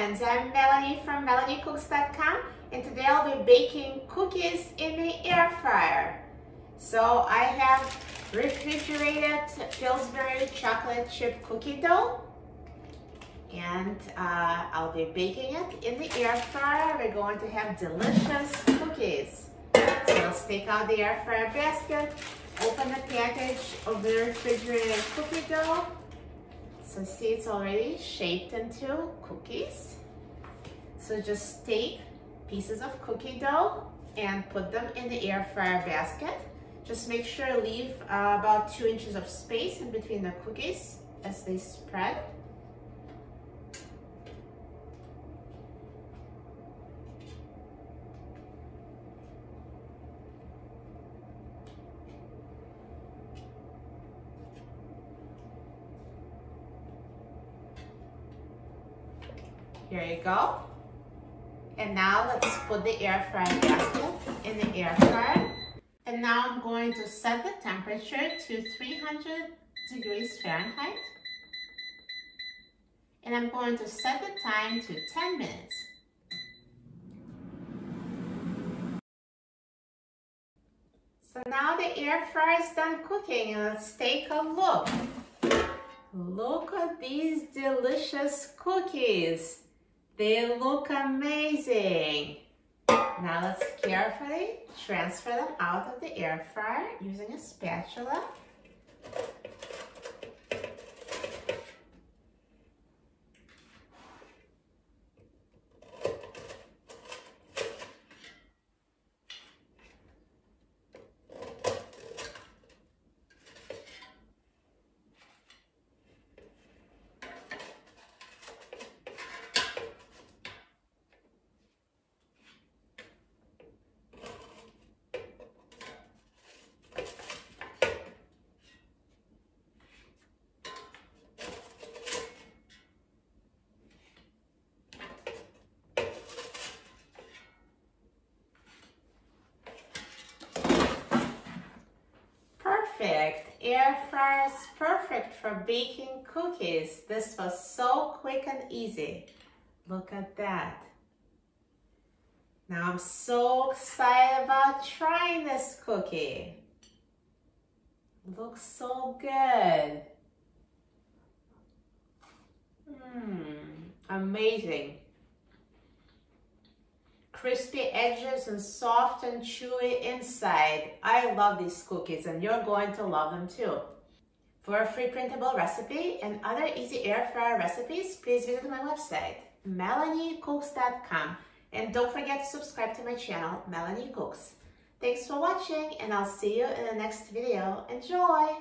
friends, I'm Melanie from MelanieCooks.com, and today I'll be baking cookies in the air fryer. So I have refrigerated Pillsbury chocolate chip cookie dough, and I'll be baking it in the air fryer. We're going to have delicious cookies. So let's take out the air fryer basket, open the package of the refrigerated cookie dough. So see, it's already shaped into cookies. So just take pieces of cookie dough and put them in the air fryer basket. Just make sure to leave about 2 inches of space in between the cookies as they spread. Here you go. And now let's put the air fryer basket in the air fryer. And now I'm going to set the temperature to 300 degrees Fahrenheit. And I'm going to set the time to 10 minutes. So now the air fryer is done cooking, and let's take a look. Look at these delicious cookies. They look amazing. Now let's carefully transfer them out of the air fryer using a spatula. Perfect. Air fryer is perfect for baking cookies. This was so quick and easy. Look at that. Now I'm so excited about trying this cookie. Looks so good. Amazing. Crispy edges and soft and chewy inside. I love these cookies, and you're going to love them too. For a free printable recipe and other easy air fryer recipes, please visit my website, MelanieCooks.com. And don't forget to subscribe to my channel, Melanie Cooks. Thanks for watching, and I'll see you in the next video. Enjoy!